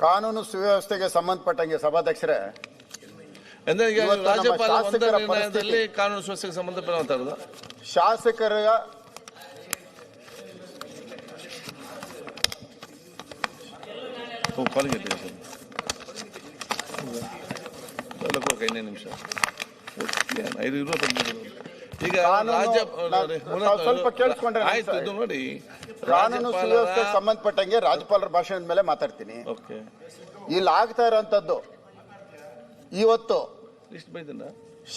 ಕಾನೂನು ಸುವ್ಯವಸ್ಥೆಗೆ ಸಂಬಂಧಪಟ್ಟಂಗೆ ಸಭಾಧ್ಯಕ್ಷರೇ, ಅಂದ್ರೆ ಈಗ ರಾಜ್ಯಪಾಲ ಒಂದೇ ನಿರ್ಣಯದಲ್ಲಿ ಕಾನೂನು ಸುವ್ಯವಸ್ಥೆಗೆ ಸಂಬಂಧಪಟ್ಟ ಮಾತಾಡೋದು ಶಾಸಕರ ನಿಮಿಷ ಈಗ ಸ್ವಲ್ಪ ಕೇಳಿಸ್ಕೊಂಡ್ರೆ ಆಯ್ತು. ಇದು ನೋಡಿ, ಕಾನೂನು ಸುವ್ಯವಸ್ಥೆಗೆ ಸಂಬಂಧಪಟ್ಟಂಗೆ ರಾಜ್ಯಪಾಲರ ಭಾಷಣದ ಮೇಲೆ ಮಾತಾಡ್ತೀನಿ. ಇಲ್ಲಿ ಆಗ್ತಾ ಇರೋಂಥದ್ದು ಇವತ್ತು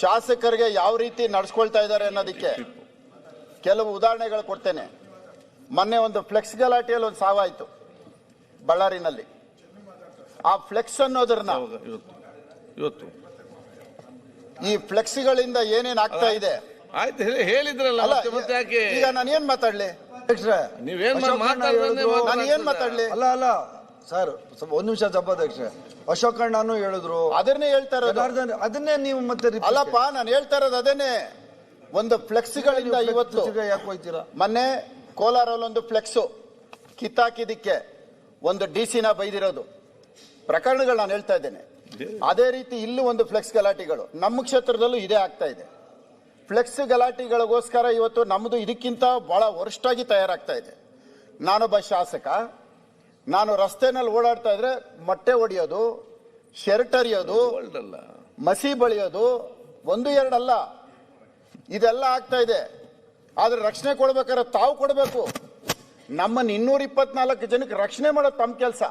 ಶಾಸಕರಿಗೆ ಯಾವ ರೀತಿ ನಡ್ಸ್ಕೊಳ್ತಾ ಇದ್ದಾರೆ ಅನ್ನೋದಕ್ಕೆ ಕೆಲವು ಉದಾಹರಣೆಗಳು ಕೊಡ್ತೇನೆ. ಮೊನ್ನೆ ಒಂದು ಫ್ಲೆಕ್ಸ್ ಗಲಾಟೆಯಲ್ಲಿ ಒಂದು ಸಾವಾಯ್ತು ಬಳ್ಳಾರಿನಲ್ಲಿ. ಆ ಫ್ಲೆಕ್ಸ್ ಅನ್ನೋದ್ರನ್ನ ಇವತ್ತು ಈ ಫ್ಲೆಕ್ಸ್ಗಳಿಂದ ಏನೇನ್ ಆಗ್ತಾ ಇದೆ ಆಯ್ತು ಹೇಳಿದ್ರಲ್ಲ, ಮತ್ತೆ ಯಾಕೆ ಈಗ ನಾನು ಏನ್ ಮಾತಾಡ್ಲಿ? ನೀವೇನ್ ನಾನು ಏನ್ ಮಾತಾಡ್ಲಿ? ಅಲ್ಲ ಸರ್, ಒಂದ್ ನಿಮಿಷ ಸಭಾಧ್ಯಕ್ಷ. ಅಶೋಕ್ ಅಣ್ಣನು ಹೇಳಿದ್ರು, ಅದನ್ನೇ ಹೇಳ್ತಾ ಇರೋದು. ಅದನ್ನೇ ನೀವು ಮತ್ತೆ ಅಲ್ಲಪ್ಪ, ನಾನು ಹೇಳ್ತಾ ಇರೋದು ಅದೇನೆ. ಒಂದು ಫ್ಲೆಕ್ಸ್ಗಳಿಂದ ಇವತ್ತು ಯಾಕೆ ಹೋಯ್ತೀರಾ? ಮೊನ್ನೆ ಕೋಲಾರಲ್ಲಿ ಒಂದು ಫ್ಲೆಕ್ಸ್ ಕಿತ್ತಾಕಿದಕ್ಕೆ ಒಂದು ಡಿಸಿನ ಬೈದಿರೋದು ಪ್ರಕರಣಗಳು ನಾನು ಹೇಳ್ತಾ ಇದ್ದೇನೆ. ಅದೇ ರೀತಿ ಇಲ್ಲೂ ಒಂದು ಫ್ಲೆಕ್ಸ್ ಗಲಾಟೆಗಳು ನಮ್ಮ ಕ್ಷೇತ್ರದಲ್ಲೂ ಇದೇ ಆಗ್ತಾ ಇದೆ. ಫ್ಲೆಕ್ಸ್ ಗಲಾಟೆಗಳಿಗೋಸ್ಕರ ಇವತ್ತು ನಮ್ಮದು ಇದಕ್ಕಿಂತ ಬಹಳ ವರ್ಷಾಗಿ ತಯಾರಾಗ್ತಾ ಇದೆ. ನಾನೊಬ್ಬ ಶಾಸಕ, ನಾನು ರಸ್ತೆನಲ್ಲಿ ಓಡಾಡ್ತಾ ಇದ್ರೆ ಮೊಟ್ಟೆ ಹೊಡೆಯೋದು, ಶರ್ಟ್ ಹರಿಯೋದು, ಮಸಿ ಬಳಿಯೋದು, ಒಂದು ಎರಡಲ್ಲ, ಇದೆಲ್ಲ ಆಗ್ತಾ ಇದೆ. ಆದ್ರೆ ರಕ್ಷಣೆ ಕೊಡ್ಬೇಕಾದ್ರೆ ತಾವು ಕೊಡಬೇಕು. ನಮ್ಮನ್ನು 224 ಜನಕ್ಕೆ ರಕ್ಷಣೆ ಮಾಡೋದು ತಮ್ಮ ಕೆಲಸ.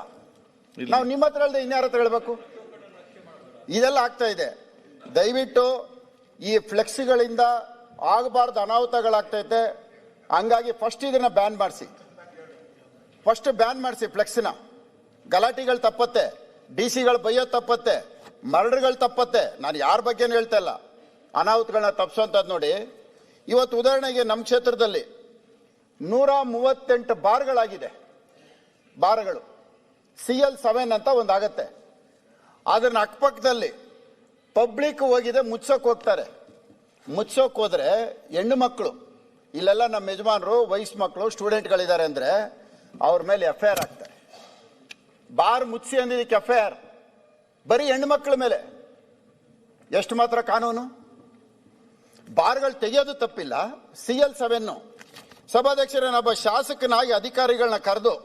ನಾವು ನಿಮ್ಮ ಹತ್ರ ಹೇಳ್ದೆ ಇನ್ಯಾರ ಹತ್ರ ಹೇಳ್ಬೇಕು? ಇದೆಲ್ಲ ಆಗ್ತಾ ಇದೆ. ದಯವಿಟ್ಟು ಈ ಫ್ಲೆಕ್ಸ್ಗಳಿಂದ ಆಗಬಾರ್ದು ಅನಾಹುತಗಳಾಗ್ತೈತೆ. ಹಂಗಾಗಿ ಫಸ್ಟ್ ಇದನ್ನ ಬ್ಯಾನ್ ಮಾಡಿಸಿ, ಫ್ಲೆಕ್ಸ್ನ. ಗಲಾಟೆಗಳು ತಪ್ಪತ್ತೆ, ಡಿಸಿಗಳು ಬೈಯೋದು ತಪ್ಪತ್ತೆ, ಮರ್ಡರ್ಗಳು ತಪ್ಪತ್ತೆ. ನಾನು ಯಾರ ಬಗ್ಗೆನೂ ಹೇಳ್ತಾ ಇಲ್ಲ, ಅನಾಹುತಗಳನ್ನ ತಪ್ಪಿಸೋಂಥದ್ದು. ನೋಡಿ, ಇವತ್ತು ಉದಾಹರಣೆಗೆ ನಮ್ಮ ಕ್ಷೇತ್ರದಲ್ಲಿ 138 ಬಾರ್ಗಳಾಗಿದೆ. ಬಾರ್ಗಳು CL7 ಅಂತ ಒಂದಾಗತ್ತೆ. ಅದನ್ನ ಅಕ್ಕಪಕ್ಕದಲ್ಲಿ ಪಬ್ಲಿಕ್ ಹೋಗಿದೆ, ಮುಚ್ಚೋಕ್ ಹೋಗ್ತಾರೆ. ಮುಚ್ಚೋಕ್ ಹೋದ್ರೆ ಹೆಣ್ಣು ಮಕ್ಕಳು, ಇಲ್ಲೆಲ್ಲ ನಮ್ಮ ಯಜಮಾನರು ವಯಸ್ಸು ಮಕ್ಕಳು ಸ್ಟೂಡೆಂಟ್ಗಳಿದ್ದಾರೆ ಅಂದ್ರೆ ಅವ್ರ ಮೇಲೆ FIR ಆಗ್ತಾರೆ. ಬಾರ್ ಮುಚ್ಚಿ ಅಂದಿದ್ದಕ್ಕೆ FIR, ಬರೀ ಹೆಣ್ಣು ಮಕ್ಕಳ ಮೇಲೆ. ಎಷ್ಟು ಮಾತ್ರ ಕಾನೂನು? ಬಾರ್ಗಳು ತೆಗೆಯೋದು ತಪ್ಪಿಲ್ಲ, CL7. ಸಭಾಧ್ಯಕ್ಷರನ್ನೊಬ್ಬ ಶಾಸಕನಾಗಿ ಅಧಿಕಾರಿಗಳನ್ನ ಕರೆದು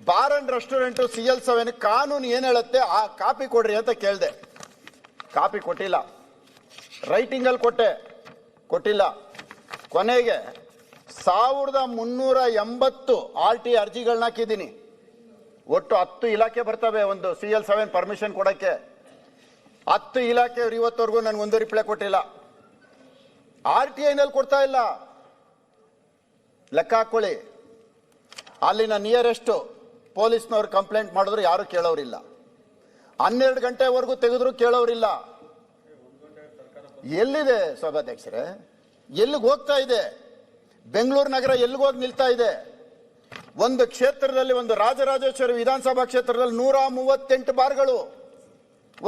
ಬಾರ್ ಅಂಡ್ ರೆಸ್ಟೋರೆಂಟ್ CL7 ಕಾನೂನು ಏನ್ ಹೇಳುತ್ತೆ ಆ ಕಾಪಿ ಕೊಡ್ರಿ ಅಂತ ಕೇಳಿದೆ. ಕಾಪಿ ಕೊಟ್ಟಿಲ್ಲ. ರೈಟಿಂಗ್ ಅಲ್ಲಿ ಕೊಟ್ಟಿಲ್ಲ. ಕೊನೆಗೆ 1380 RT ಅರ್ಜಿಗಳನ್ನ ಹಾಕಿದ್ದೀನಿ. ಒಟ್ಟು 10 ಇಲಾಖೆ ಬರ್ತವೆ ಒಂದು CL7 ಪರ್ಮಿಷನ್ ಕೊಡಕ್ಕೆ. 10 ಇಲಾಖೆಯವರು ಇವತ್ತವರೆಗೂ ನನ್ಗೊಂದು ರಿಪ್ಲೈ ಕೊಟ್ಟಿಲ್ಲ. RTI ನಲ್ಲಿ ಕೊಡ್ತಾ ಇಲ್ಲ. ಲೆಕ್ಕ ಹಾಕೊಳ್ಳಿ. ಅಲ್ಲಿನ ನಿಯರೆಸ್ಟ್ ಪೊಲೀಸ್ನವ್ರು ಕಂಪ್ಲೇಂಟ್ ಮಾಡಿದ್ರು ಯಾರು ಕೇಳೋರಿಲ್ಲ. 12 ಗಂಟೆವರೆಗೂ ತೆಗೆದ್ರು ಕೇಳೋರಿಲ್ಲ. ಎಲ್ಲಿದೆ ಸಭಾಧ್ಯಕ್ಷರೇ? ಎಲ್ಲಿಗೆ ಹೋಗ್ತಾ ಇದೆ? ಬೆಂಗಳೂರು ನಗರ ಎಲ್ಲಿಗೆ ಹೋಗಿ ನಿಲ್ತಾ ಇದೆ? ಒಂದು ಕ್ಷೇತ್ರದಲ್ಲಿ, ಒಂದು ರಾಜರಾಜೇಶ್ವರಿ ವಿಧಾನಸಭಾ ಕ್ಷೇತ್ರದಲ್ಲಿ 138 ಬಾರ್ಗಳು.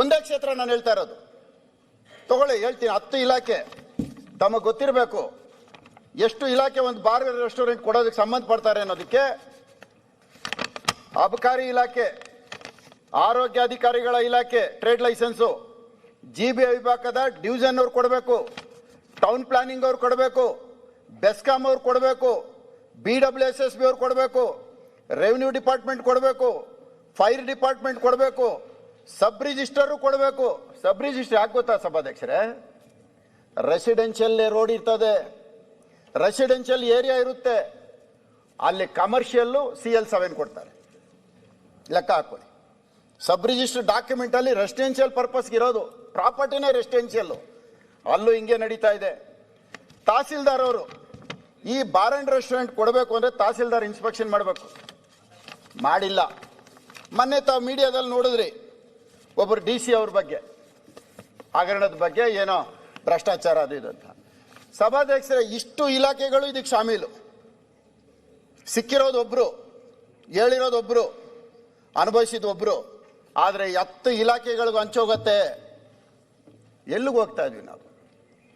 ಒಂದೇ ಕ್ಷೇತ್ರ ನಾನು ಹೇಳ್ತಾ ಇರೋದು. ತಗೊಳ್ಳಿ, ಹೇಳ್ತೀನಿ. 10 ಇಲಾಖೆ ತಮಗೆ ಗೊತ್ತಿರಬೇಕು ಎಷ್ಟು ಇಲಾಖೆ ಒಂದು ಬಾರ್ ರೆಸ್ಟೋರೆಂಟ್ ಕೊಡೋದಕ್ಕೆ ಸಂಬಂಧಪಡ್ತಾರೆ ಅನ್ನೋದಕ್ಕೆ. ಅಬಕಾರಿ ಇಲಾಖೆ, ಆರೋಗ್ಯಾಧಿಕಾರಿಗಳ ಇಲಾಖೆ ಟ್ರೇಡ್ ಲೈಸೆನ್ಸು, GBI ವಿಭಾಗದ ಡಿವಿಷನ್ ಅವ್ರು ಕೊಡಬೇಕು, ಟೌನ್ ಪ್ಲಾನಿಂಗ್ ಅವ್ರು ಕೊಡಬೇಕು, ಬೆಸ್ಕಾಂ ಅವ್ರು ಕೊಡಬೇಕು, BWSSB ಅವ್ರು ಕೊಡಬೇಕು, ರೆವಿನ್ಯೂ ಡಿಪಾರ್ಟ್ಮೆಂಟ್ ಕೊಡಬೇಕು, ಫೈರ್ ಡಿಪಾರ್ಟ್ಮೆಂಟ್ ಕೊಡಬೇಕು, ಸಬ್ ರಿಜಿಸ್ಟರ್ ಕೊಡಬೇಕು. ಸಬ್ ರಿಜಿಸ್ಟರ್ ಯಾಕೆ ಗೊತ್ತಾ ಸಭಾಧ್ಯಕ್ಷರೇ? ರೆಸಿಡೆನ್ಷಿಯಲ್ ರೋಡ್ ಇರ್ತದೆ, ರೆಸಿಡೆನ್ಷಿಯಲ್ ಏರಿಯಾ ಇರುತ್ತೆ, ಅಲ್ಲಿ ಕಮರ್ಷಿಯಲ್ CL7 ಕೊಡ್ತಾರೆ. ಲೆಕ್ಕ ಹಾಕೊಳ್ಳಿ. ಸಬ್ ರಿಜಿಸ್ಟರ್ ಡಾಕ್ಯುಮೆಂಟ್ ಅಲ್ಲಿ ರೆಸಿಡೆನ್ಷಿಯಲ್ ಪರ್ಪಸ್ ಇರೋದು, ಪ್ರಾಪರ್ಟಿನೇ ರೆಸಿಡೆನ್ಷಿಯಲ್. ಅಲ್ಲೂ ಹಿಂಗೆ ನಡೀತಾ ಇದೆ. ತಹಸೀಲ್ದಾರ್ ಅವರು ಈ ಬಾರ್ ಅಂಡ್ ರೆಸ್ಟೋರೆಂಟ್ ಕೊಡಬೇಕು ಅಂದ್ರೆ ತಹಸೀಲ್ದಾರ್ ಇನ್ಸ್ಪೆಕ್ಷನ್ ಮಾಡಬೇಕು, ಮಾಡಿಲ್ಲ. ಮೊನ್ನೆ ತಾವು ಮೀಡಿಯಾದಲ್ಲಿ ನೋಡಿದ್ರಿ, ಒಬ್ಬರು DC ಅವ್ರ ಬಗ್ಗೆ, ಹಗರಣದ ಬಗ್ಗೆ ಏನೋ ಭ್ರಷ್ಟಾಚಾರ ಅದು ಇದು ಅಂತ. ಸಭಾಧ್ಯಕ್ಷರೇ, ಇಷ್ಟು ಇಲಾಖೆಗಳು ಇದಕ್ಕೆ ಶಾಮೀಲು. ಸಿಕ್ಕಿರೋದು ಒಬ್ರು, ಹೇಳಿರೋದು ಒಬ್ರು, ಅನುಭವಿಸಿದ ಒಬ್ರು. ಆದ್ರೆ 10 ಇಲಾಖೆಗಳಿಗೂ ಹಂಚೋಗತ್ತೆ. ಎಲ್ಲಿಗೆ ಹೋಗ್ತಾ ಇದ್ವಿ ನಾವು?